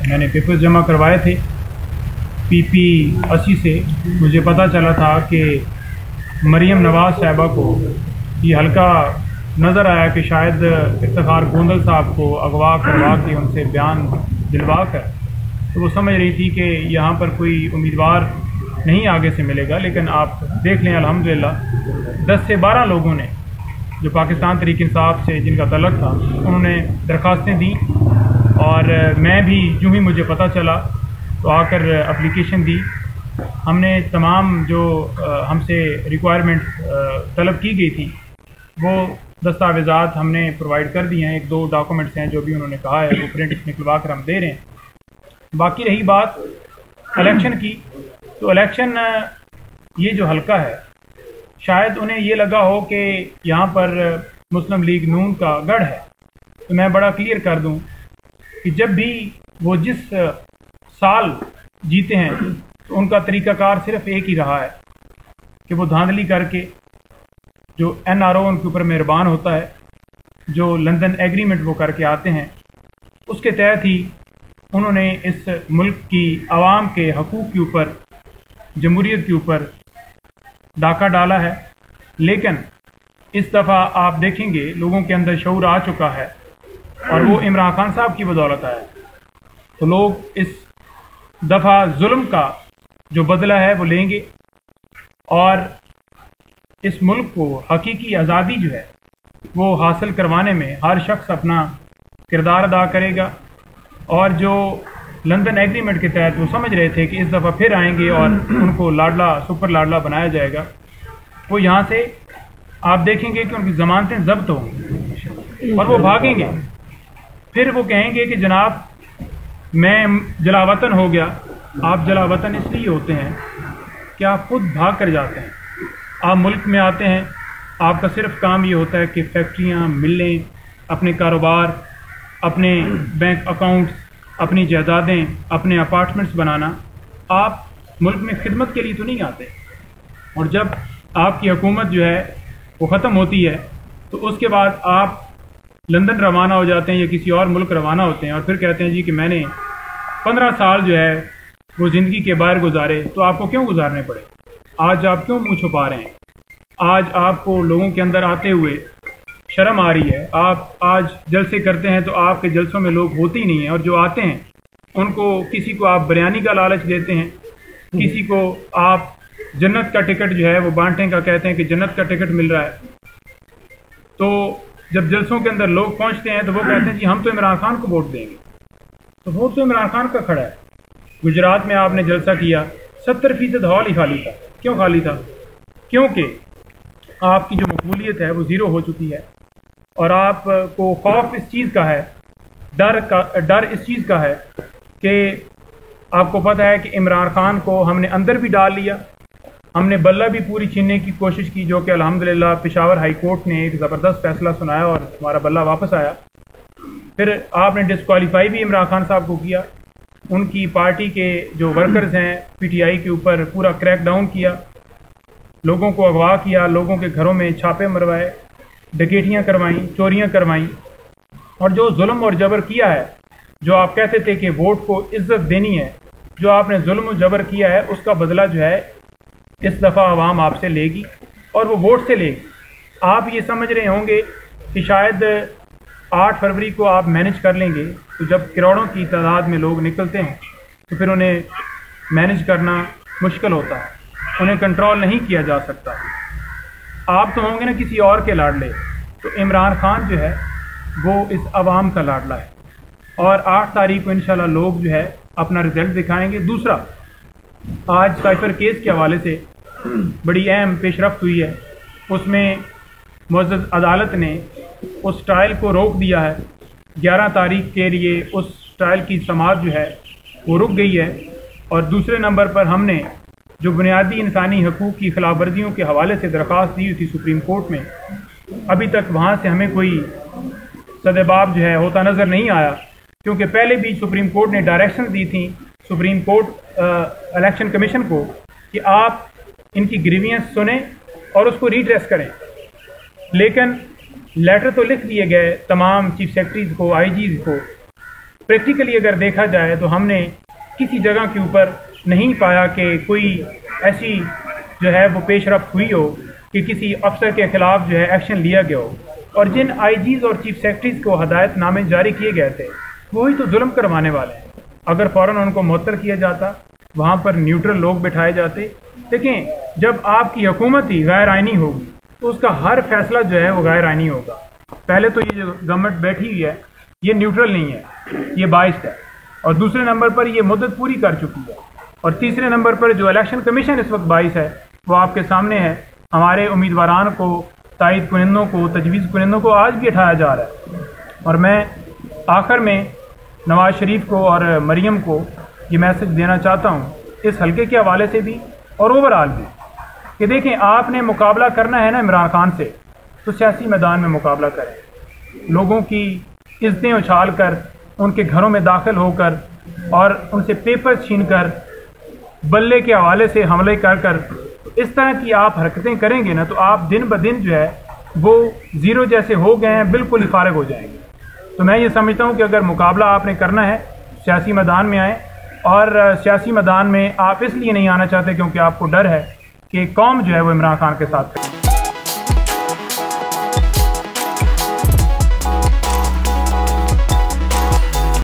मैंने पेपर्स जमा करवाए थे PP 80 से। मुझे पता चला था कि मरीम नवाज़ साहिबा को ये हल्का नज़र आया कि शायद इफ्तिखार गोंदल साहब को अगवा करवा के उनसे बयान दिलवा कर, तो वो समझ रही थी कि यहाँ पर कोई उम्मीदवार नहीं आगे से मिलेगा। लेकिन आप देख लें अल्हम्दुलिल्लाह 10 से 12 लोगों ने जो पाकिस्तान तहरीक इंसाफ से जिनका तल्लुक़ था उन्होंने दरख्वास्तें दी, और मैं भी यूँ ही मुझे पता चला तो आकर एप्लीकेशन दी। हमने तमाम जो हमसे रिक्वायरमेंट तलब की गई थी वो दस्तावेज़ात हमने प्रोवाइड कर दिए हैं। 1-2 डॉक्यूमेंट्स हैं जो भी उन्होंने कहा है वो प्रिंट निकलवा कर हम दे रहे हैं। बाकी रही बात इलेक्शन की, तो इलेक्शन ये जो हल्का है शायद उन्हें ये लगा हो कि यहाँ पर मुस्लिम लीग नून का गढ़ है। तो मैं बड़ा क्लियर कर दूँ कि जब भी वो जिस साल जीते हैं तो उनका तरीक़ाकार सिर्फ एक ही रहा है कि वो धांधली करके जो NRO उनके ऊपर मेहरबान होता है, जो लंदन एग्रीमेंट वो करके आते हैं, उसके तहत ही उन्होंने इस मुल्क की आवाम के हकूक़ के ऊपर, जमहूरियत के ऊपर डाका डाला है। लेकिन इस दफ़ा आप देखेंगे लोगों के अंदर शऊर आ चुका है और वो इमरान खान साहब की बदौलत आया। तो लोग इस दफ़ा जुल्म का जो बदला है वो लेंगे और इस मुल्क को हकीकी आज़ादी जो है वो हासिल करवाने में हर शख्स अपना किरदार अदा करेगा। और जो लंदन एग्रीमेंट के तहत वो समझ रहे थे कि इस दफ़ा फिर आएंगे और उनको लाडला सुपर लाडला बनाया जाएगा, वो यहाँ से आप देखेंगे कि उनकी ज़मानतें जब्त होंगी और वो भागेंगे। फिर वो कहेंगे कि जनाब मैं जलावतन हो गया। आप जलावतन इसलिए होते हैं कि आप खुद भाग कर जाते हैं। आप मुल्क में आते हैं, आपका सिर्फ काम ये होता है कि फैक्ट्रियाँ, मिलें, अपने कारोबार, अपने बैंक अकाउंट्स, अपनी जायदादें, अपने अपार्टमेंट्स बनाना। आप मुल्क में खिदमत के लिए तो नहीं आते। और जब आपकी हुकूमत जो है वो ख़त्म होती है तो उसके बाद आप लंदन रवाना हो जाते हैं या किसी और मुल्क रवाना होते हैं और फिर कहते हैं जी कि मैंने 15 साल जो है वो ज़िंदगी के बाहर गुजारे। तो आपको क्यों गुजारने पड़े? आज आप क्यों मुँह छुपा रहे हैं? आज आपको लोगों के अंदर आते हुए शर्म आ रही है। आप आज जलसे करते हैं तो आपके जलसों में लोग होते ही नहीं हैं, और जो आते हैं उनको किसी को आप बिरयानी का लालच देते हैं, किसी को आप जन्नत का टिकट जो है वो बांटने का कहते हैं कि जन्नत का टिकट मिल रहा है। तो जब जलसों के अंदर लोग पहुंचते हैं तो वो कहते हैं जी हम तो इमरान खान को वोट देंगे। तो वोट तो इमरान खान का खड़ा है। गुजरात में आपने जलसा किया, 70% हॉल ही खाली था। क्यों खाली था? क्योंकि आपकी जो मकबूलियत है वो ज़ीरो हो चुकी है और आपको खौफ इस चीज़ का है, डर इस चीज़ का है कि आपको पता है कि इमरान खान को हमने अंदर भी डाल लिया। हमने बल्ला भी पूरी छीनने की कोशिश की, जो कि अल्हम्दुलिल्लाह पेशावर हाई कोर्ट ने एक ज़बरदस्त फैसला सुनाया और हमारा बल्ला वापस आया। फिर आपने डिस्क्वालीफाई भी इमरान खान साहब को किया। उनकी पार्टी के जो वर्कर्स हैं PTI के ऊपर पूरा क्रैक डाउन किया, लोगों को अगवा किया, लोगों के घरों में छापे मरवाए, डकैतियाँ करवाईं, चोरियाँ करवाईं। और जो जुल्म और जबर किया है, जो आप कहते थे कि वोट को इज्जत देनी है, जो आपने जुल्म और जबर किया है उसका बदला जो है इस दफ़ा आवाम आपसे लेगी और वो वोट से लेगी। आप ये समझ रहे होंगे कि शायद 8 फरवरी को आप मैनेज कर लेंगे। तो जब करोड़ों की तादाद में लोग निकलते हैं तो फिर उन्हें मैनेज करना मुश्किल होता है, उन्हें कंट्रोल नहीं किया जा सकता। आप तो होंगे ना किसी और के लाडले, तो इमरान खान जो है वो इस आवाम का लाडला है और 8 तारीख को इंशाल्लाह लोग जो है अपना रिजल्ट दिखाएंगे। दूसरा, आज साइफर केस के हवाले से बड़ी अहम पेशरफ्त हुई है। उसमें मुअज़्ज़ज़ अदालत ने उस ट्रायल को रोक दिया है। 11 तारीख के लिए उस ट्रायल की समाअत जो है वो रुक गई है। और दूसरे नंबर पर हमने जो बुनियादी इंसानी हकूक़ की खिलाफ वर्जियों के हवाले से दरख्वास्त दी थी सुप्रीम कोर्ट में, अभी तक वहाँ से हमें कोई सदेबाब जो है होता नज़र नहीं आया, क्योंकि पहले भी सुप्रीम कोर्ट ने डायरेक्शन दी थी सुप्रीम कोर्ट इलेक्शन कमीशन को कि आप इनकी ग्रीवियंस सुने और उसको रीड्रेस करें। लेकिन लेटर तो लिख दिए गए तमाम चीफ सेक्रेटरीज को, IGs को, प्रैक्टिकली अगर देखा जाए तो हमने किसी जगह के ऊपर नहीं पाया कि कोई ऐसी जो है वो पेशरफ हुई हो कि किसी अफसर के खिलाफ जो है एक्शन लिया गया हो। और जिन आईजीज़ और चीफ सेक्रेटरीज को हदायतनामे जारी किए गए थे वही तो जुल्म करवाने वाले हैं। अगर फ़ौरन उनको मुअत्तल किया जाता, वहाँ पर न्यूट्रल लोग बिठाए जाते। देखें, जब आपकी हुकूमत ही गैर आइनी होगी तो उसका हर फैसला जो है वो गैर आइनी होगा। पहले तो ये जो गवर्नमेंट बैठी हुई है ये न्यूट्रल नहीं है, ये बाइस्ड है। और दूसरे नंबर पर ये मुद्दत पूरी कर चुकी है। और तीसरे नंबर पर जो इलेक्शन कमीशन इस वक्त बाइस है वो आपके सामने है। हमारे उम्मीदवारान को, तायद कुनिंदों को, तजवीज़ कुनिंदों को आज भी उठाया जा रहा है। और मैं आखिर में नवाज़ शरीफ को और मरियम को ये मैसेज देना चाहता हूँ इस हल्के के हवाले से भी और ओवरऑल भी कि देखें, आपने मुकाबला करना है ना इमरान खान से, तो सियासी मैदान में मुकाबला करें। लोगों की इज़्ज़तें उछाल कर, उनके घरों में दाखिल होकर और उनसे पेपर छीन कर, बल्ले के हवाले से हमले कर कर इस तरह की आप हरकतें करेंगे ना तो आप दिन ब दिन जो है वो ज़ीरो जैसे हो गए हैं, बिल्कुल ही फारिग हो जाएंगे। तो मैं ये समझता हूँ कि अगर मुकाबला आपने करना है सियासी मैदान में आए। और सियासी मैदान में आप इसलिए नहीं आना चाहते क्योंकि आपको डर है कि कौम जो है वो इमरान खान के साथ